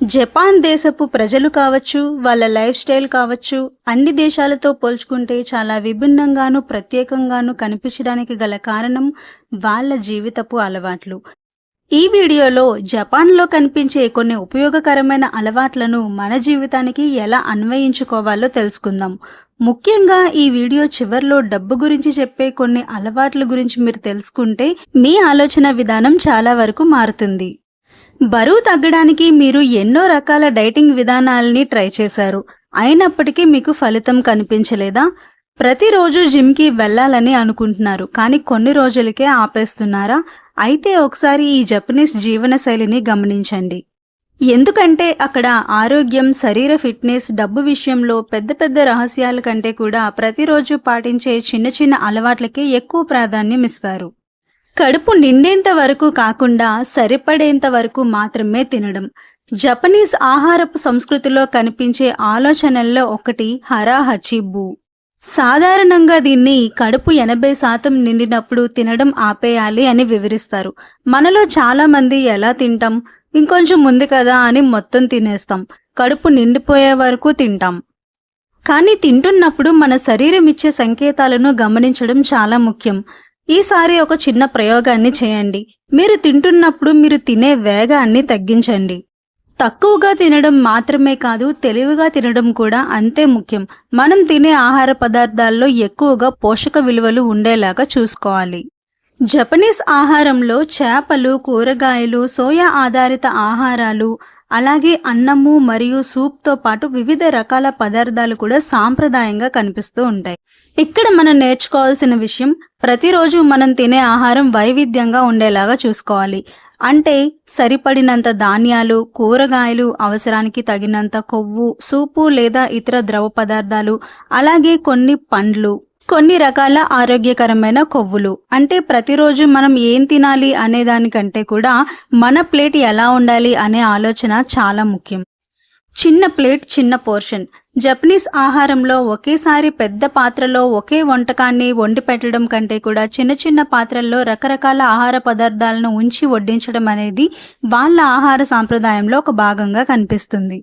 Japan దేశపు ప్రజలు కావచ్చు, వాళ్ళ లైఫ్ స్టైల్ కావచ్చు, అన్ని దేశాలతో పోల్చుకుంటే చాలా విభిన్నంగాను, ప్రత్యేకంగాను కనిపించడానికి గల కారణం వాళ్ళ జీవితపు అలవాట్లు. ఈ వీడియోలో జపాన్‌లో కనిపించే కొన్ని ఉపయోగకరమైన అలవాట్లను మన జీవితానికి ఎలా అన్వయించుకోవాలో తెలుసుకుందాం. ముఖ్యంగా ఈ వీడియో చివర్లో డబ్బు గురించి చెప్పే కొన్ని అలవాట్ల గురించి మీరు తెలుసుకుంటే మీ ఆలోచన విధానం చాలా వరకు మారుతుంది. బరువు తగ్గడానికి మీరు ఎన్నో రకాల డైటింగ్ విధానాల్ని ట్రై చేశారు. అయినప్పటికీ మీకు ఫలితం కనిపించలేదా? ప్రతిరోజు జిమ్‌కి వెళ్ళాలని అనుకుంటున్నారు. కానీ కొన్ని రోజులకే ఆపేస్తున్నారా? అయితే ఒకసారి ఈ జపనీస్ జీవనశైలిని గమనించండి. ఎందుకంటే అక్కడ ఆరోగ్యం, శరీర ఫిట్‌నెస్, డబ్బు విషయంలో పెద్ద పెద్ద రహస్యాల కంటే కూడా ప్రతిరోజు పాటించే చిన్న చిన్న అలవాట్లకే ఎక్కువ ప్రాధాన్యం ఇస్తారు. కడుపు నిండేంత వరకు కాకుండా సరిపడేంత వరకు మాత్రమే తినడం. జపనీస్ ఆహారపు సంస్కృతిలో కనిపించే ఆలోచనల్లో ఒకటి హరా హచిబు. సాధారణంగా దీన్ని కడుపు 80% నిండినప్పుడు తినడం ఆపేయాలి అని వివరిస్తారు. మనలో చాలా మంది ఎలా తింటాం? ఇంకొంచెం ఉంది కదా అని మొత్తం తినేస్తాం. కడుపు నిండిపోయే వరకు తింటాం. కానీ తింటున్నప్పుడు మన శరీరం ఇచ్చే సంకేతాలను గమనించడం చాలా ముఖ్యం. ఈసారి ఒక చిన్న ప్రయోగాన్ని చేయండి. మీరు తింటున్నప్పుడు మీరు తినే వేగాన్ని తగ్గించండి. తక్కువగా తినడం మాత్రమే కాదు, తెలివిగా తినడం కూడా అంతే ముఖ్యం. మనం తినే ఆహార పదార్థాల్లో ఎక్కువగా పోషక విలువలు ఉండేలాగా చూసుకోవాలి. జపనీస్ ఆహారంలో చేపలు, కూరగాయలు, సోయా ఆధారిత ఆహారాలు, అలాగే అన్నము మరియు సూప్తో పాటు వివిధ రకాల పదార్థాలు కూడా సాంప్రదాయంగా కనిపిస్తూ ఉంటాయి. ఇక్కడ మనం నేర్చుకోవాల్సిన విషయం, ప్రతిరోజు మనం తినే ఆహారం వైవిధ్యంగా ఉండేలాగా చూసుకోవాలి. అంటే సరిపడినంత ధాన్యాలు, కూరగాయలు, అవసరానికి తగినంత కొవ్వు, సూపు లేదా ఇతర ద్రవ పదార్థాలు, అలాగే కొన్ని పండ్లు, కొన్ని రకాల ఆరోగ్యకరమైన కొవ్వులు. అంటే ప్రతిరోజు మనం ఏం తినాలి అనే దానికంటే కూడా మన ప్లేట్ ఎలా ఉండాలి అనే ఆలోచన చాలా ముఖ్యం. చిన్న ప్లేట్, చిన్న పోర్షన్. జపనీస్ ఆహారంలో ఒకేసారి పెద్ద పాత్రలో ఒకే వంటకాన్ని వండి పెట్టడం కంటే కూడా చిన్న చిన్న పాత్రల్లో రకరకాల ఆహార పదార్థాలను ఉంచి వడ్డించడం అనేది వాళ్ళ ఆహార సాంప్రదాయంలో ఒక భాగంగా కనిపిస్తుంది.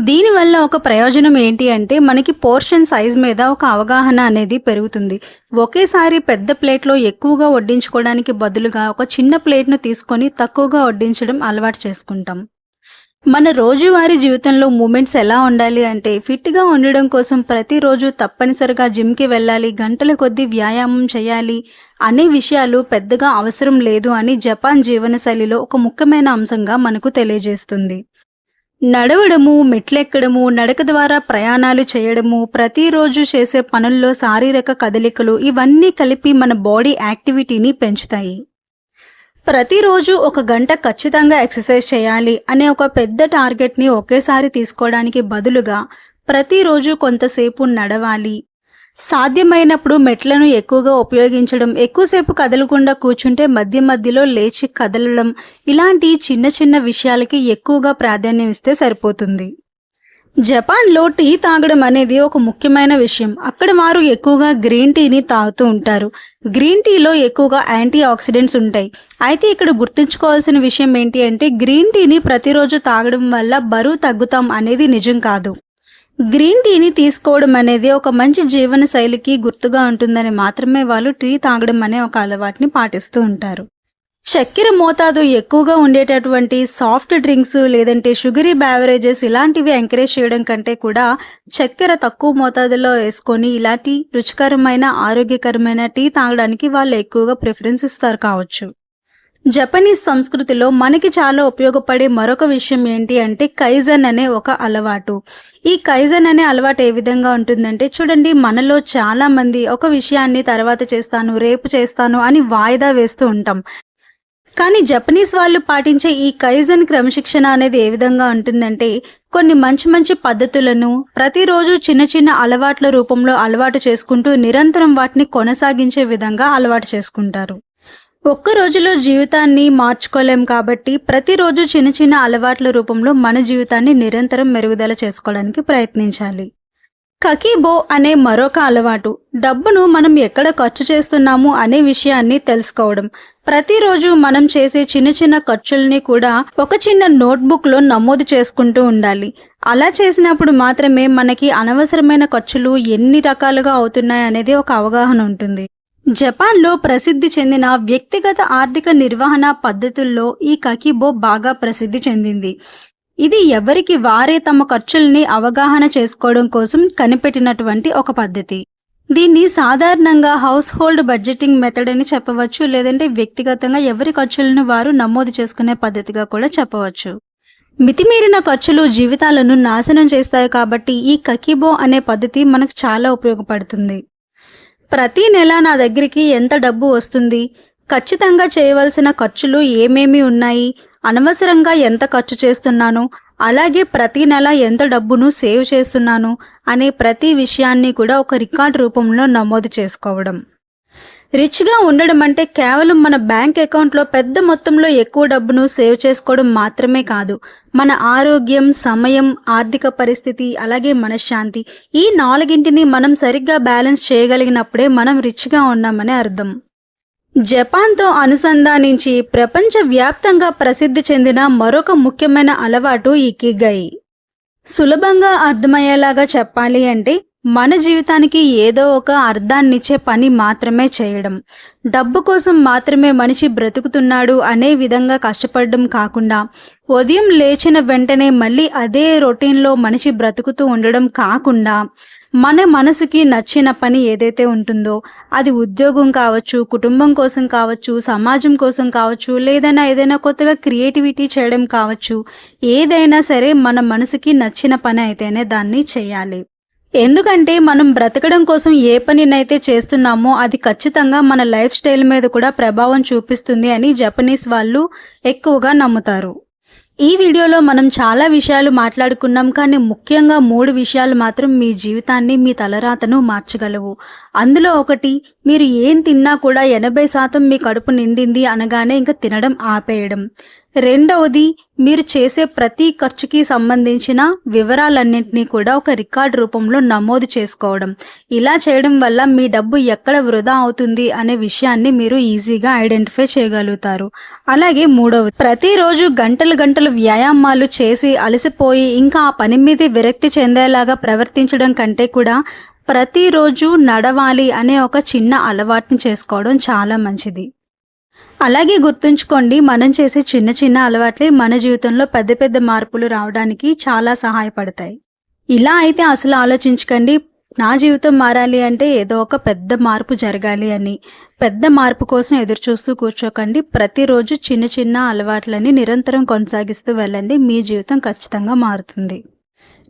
దీనివల్ల ఒక ప్రయోజనం ఏంటి అంటే మనకి పోర్షన్ సైజ్ మీద ఒక అవగాహన అనేది పెరుగుతుంది. ఒకేసారి పెద్ద ప్లేట్లో ఎక్కువగా వడ్డించుకోవడానికి బదులుగా ఒక చిన్న ప్లేట్ను తీసుకొని తక్కువగా వడ్డించడం అలవాటు చేసుకుంటాం. మన రోజువారీ జీవితంలో మూమెంట్స్ ఎలా ఉండాలి అంటే ఫిట్గా ఉండడం కోసం ప్రతిరోజు తప్పనిసరిగా జిమ్కి వెళ్ళాలి, గంటల కొద్దీ వ్యాయామం చేయాలి అనే విషయాలు పెద్దగా అవసరం లేదు అని జపాన్ జీవనశైలిలో ఒక ముఖ్యమైన అంశంగా మనకు తెలియజేస్తుంది. నడవడము, మెట్లెక్కడము, నడక ద్వారా ప్రయాణాలు చేయడము, ప్రతిరోజు చేసే పనుల్లో శారీరక కదలికలు ఇవన్నీ కలిపి మన బాడీ యాక్టివిటీని పెంచుతాయి. ప్రతిరోజు 1 గంట ఖచ్చితంగా ఎక్సర్సైజ్ చేయాలి అనే ఒక పెద్ద టార్గెట్ని ఒకేసారి తీసుకోవడానికి బదులుగా ప్రతిరోజు కొంతసేపు నడవాలి. సాధ్యమైనప్పుడు మెట్లను ఎక్కువగా ఉపయోగించడం, ఎక్కువసేపు కదలకుండా కూర్చుంటే మధ్య మధ్యలో లేచి కదలడం, ఇలాంటి చిన్న చిన్న విషయాలకి ఎక్కువగా ప్రాధాన్యం ఇస్తే సరిపోతుంది. జపాన్లో టీ తాగడం అనేది ఒక ముఖ్యమైన విషయం. అక్కడ వారు ఎక్కువగా గ్రీన్ టీని తాగుతూ ఉంటారు. గ్రీన్ టీలో ఎక్కువగా యాంటీ ఆక్సిడెంట్స్ ఉంటాయి. అయితే ఇక్కడ గుర్తుంచుకోవాల్సిన విషయం ఏంటి అంటే గ్రీన్ టీని ప్రతిరోజు తాగడం వల్ల బరువు తగ్గుతాం అనేది నిజం కాదు. గ్రీన్ టీని తీసుకోవడం అనేది ఒక మంచి జీవన శైలికి గుర్తుగా ఉంటుందని మాత్రమే వాళ్ళు టీ తాగడం అనే ఒక అలవాటుని పాటిస్తూ ఉంటారు. చక్కెర మోతాదు ఎక్కువగా ఉండేటటువంటి సాఫ్ట్ డ్రింక్స్ లేదంటే షుగరీ బ్యావరేజెస్ ఇలాంటివి ఎంకరేజ్ చేయడం కంటే కూడా చక్కెర తక్కువ మోతాదులో వేసుకొని ఇలాంటి రుచికరమైన, ఆరోగ్యకరమైన టీ తాగడానికి వాళ్ళు ఎక్కువగా ప్రిఫరెన్స్ ఇస్తారు కావచ్చు. జపనీస్ సంస్కృతిలో మనకి చాలా ఉపయోగపడే మరొక విషయం ఏంటి అంటే కైజన్ అనే ఒక అలవాటు. ఈ కైజన్ అనే అలవాటు ఏ విధంగా ఉంటుందంటే చూడండి, మనలో చాలా మంది ఒక విషయాన్ని తర్వాత చేస్తాను, రేపు చేస్తాను అని వాయిదా వేస్తూ ఉంటాం. కానీ జపనీస్ వాళ్ళు పాటించే ఈ కైజన్ క్రమశిక్షణ అనేది ఏ విధంగా ఉంటుందంటే కొన్ని మంచి మంచి పద్ధతులను ప్రతిరోజు చిన్న చిన్న అలవాట్ల రూపంలో అలవాటు చేసుకుంటూ నిరంతరం వాటిని కొనసాగించే విధంగా అలవాటు చేసుకుంటారు. ఒక్క రోజులో జీవితాన్ని మార్చుకోలేం కాబట్టి ప్రతిరోజు చిన్న చిన్న అలవాట్ల రూపంలో మన జీవితాన్ని నిరంతరం మెరుగుదల చేసుకోవడానికి ప్రయత్నించాలి. కకీబో అనే మరొక అలవాటు. డబ్బును మనం ఎక్కడ ఖర్చు చేస్తున్నాము అనే విషయాన్ని తెలుసుకోవడం. ప్రతిరోజు మనం చేసే చిన్న చిన్న ఖర్చుల్ని కూడా ఒక చిన్న నోట్బుక్లో నమోదు చేసుకుంటూ ఉండాలి. అలా చేసినప్పుడు మాత్రమే మనకి అనవసరమైన ఖర్చులు ఎన్ని రకాలుగా అవుతున్నాయి అనేది ఒక అవగాహన ఉంటుంది. జపాన్లో ప్రసిద్ధి చెందిన వ్యక్తిగత ఆర్థిక నిర్వహణ పద్ధతుల్లో ఈ కకీబో బాగా ప్రసిద్ధి చెందింది. ఇది ఎవరికి వారే తమ ఖర్చుల్ని అవగాహన చేసుకోవడం కోసం కనిపెట్టినటువంటి ఒక పద్ధతి. దీన్ని సాధారణంగా హౌస్ హోల్డ్ బడ్జెటింగ్ మెథడ్ అని చెప్పవచ్చు, లేదంటే వ్యక్తిగతంగా ఎవరి ఖర్చులను వారు నమోదు చేసుకునే పద్ధతిగా కూడా చెప్పవచ్చు. మితిమీరిన ఖర్చులు జీవితాలను నాశనం చేస్తాయి కాబట్టి ఈ కకీబో అనే పద్ధతి మనకు చాలా ఉపయోగపడుతుంది. ప్రతి నెల నా దగ్గరికి ఎంత డబ్బు వస్తుంది, ఖచ్చితంగా చేయవలసిన ఖర్చులు ఏమేమి ఉన్నాయి, అనవసరంగా ఎంత ఖర్చు చేస్తున్నాను, అలాగే ప్రతి నెల ఎంత డబ్బును సేవ్ చేస్తున్నాను అనే ప్రతి విషయాన్ని కూడా ఒక రికార్డ్ రూపంలో నమోదు చేసుకోవడం. రిచ్గా ఉండడం అంటే కేవలం మన బ్యాంక్ అకౌంట్లో పెద్ద మొత్తంలో ఎక్కువ డబ్బును సేవ్ చేసుకోవడం మాత్రమే కాదు. మన ఆరోగ్యం, సమయం, ఆర్థిక పరిస్థితి, అలాగే మనశ్శాంతి, ఈ నాలుగింటిని మనం సరిగ్గా బ్యాలెన్స్ చేయగలిగినప్పుడే మనం రిచ్గా ఉన్నామని అర్థం. జపాన్తో అనుసంధానించి ప్రపంచవ్యాప్తంగా ప్రసిద్ధి చెందిన మరొక ముఖ్యమైన అలవాటు ఇకిగై. సులభంగా అర్థమయ్యేలాగా చెప్పాలి అంటే మన జీవితానికి ఏదో ఒక అర్థాన్నిచ్చే పని మాత్రమే చేయడం. డబ్బు కోసం మాత్రమే మనిషి బ్రతుకుతున్నాడు అనే విధంగా కష్టపడడం కాకుండా, ఉదయం లేచిన వెంటనే మళ్ళీ అదే రొటీన్లో మనిషి బ్రతుకుతూ ఉండడం కాకుండా, మన మనసుకి నచ్చిన పని ఏదైతే ఉంటుందో అది ఉద్యోగం కావచ్చు, కుటుంబం కోసం కావచ్చు, సమాజం కోసం కావచ్చు, ఏదైనా కొత్తగా క్రియేటివిటీ చేయడం కావచ్చు, ఏదైనా సరే మన మనసుకి నచ్చిన పని అయితేనే దాన్ని చేయాలి. ఎందుకంటే మనం బ్రతకడం కోసం ఏ పనినైతే చేస్తున్నామో అది ఖచ్చితంగా మన లైఫ్ స్టైల్ మీద కూడా ప్రభావం చూపిస్తుంది అని జపనీస్ వాళ్ళు ఎక్కువగా నమ్ముతారు. ఈ వీడియోలో మనం చాలా విషయాలు మాట్లాడుకున్నాం, కానీ ముఖ్యంగా 3 విషయాలు మాత్రం మీ జీవితాన్ని, మీ తలరాతను మార్చగలవు. అందులో ఒకటి, మీరు ఏం తిన్నా కూడా 80% మీ కడుపు నిండింది అనగానే ఇంకా తినడం ఆపేయడం. రెండవది, మీరు చేసే ప్రతి ఖర్చుకి సంబంధించిన వివరాలన్నింటినీ కూడా ఒక రికార్డ్ రూపంలో నమోదు చేసుకోవడం. ఇలా చేయడం వల్ల మీ డబ్బు ఎక్కడ వృధా అవుతుంది అనే విషయాన్ని మీరు ఈజీగా ఐడెంటిఫై చేయగలుగుతారు. అలాగే మూడవది, ప్రతిరోజు గంటలు వ్యాయామాలు చేసి అలసిపోయి ఇంకా ఆ పని మీద విరక్తి చెందేలాగా ప్రవర్తించడం కంటే కూడా ప్రతిరోజు నడవాలి అనే ఒక చిన్న అలవాటుని చేసుకోవడం చాలా మంచిది. అలాగే గుర్తుంచుకోండి, మనం చేసే చిన్న చిన్న అలవాట్లే మన జీవితంలో పెద్ద పెద్ద మార్పులు రావడానికి చాలా సహాయపడతాయి. ఇలా అయితే అసలు ఆలోచించకండి, నా జీవితం మారాలి అంటే ఏదో ఒక పెద్ద మార్పు జరగాలి అని. పెద్ద మార్పు కోసం ఎదురు చూస్తూ కూర్చోకండి. ప్రతిరోజు చిన్న చిన్న అలవాట్లని నిరంతరం కొనసాగిస్తూ వెళ్ళండి, మీ జీవితం ఖచ్చితంగా మారుతుంది.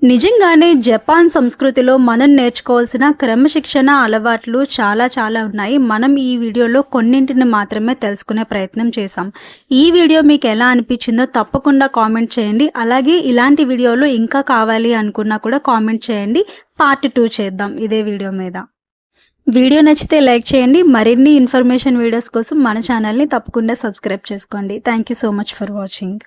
నిజంగానే జపాన్ సంస్కృతిలో మనం నేర్చుకోవాల్సిన క్రమశిక్షణ అలవాట్లు చాలా ఉన్నాయి. మనం ఈ వీడియోలో కొన్నింటిని మాత్రమే తెలుసుకునే ప్రయత్నం చేశాం. ఈ వీడియో మీకు ఎలా అనిపించిందో తప్పకుండా కామెంట్ చేయండి. అలాగే ఇలాంటి వీడియోలు ఇంకా కావాలి అనుకున్నా కూడా కామెంట్ చేయండి. పార్ట్ 2 చేద్దాం ఇదే వీడియో మీద. వీడియో నచ్చితే లైక్ చేయండి. మరిన్ని ఇన్ఫర్మేషన్ వీడియోస్ కోసం మన ఛానల్ని తప్పకుండా సబ్స్క్రైబ్ చేసుకోండి. Thank you so much for watching.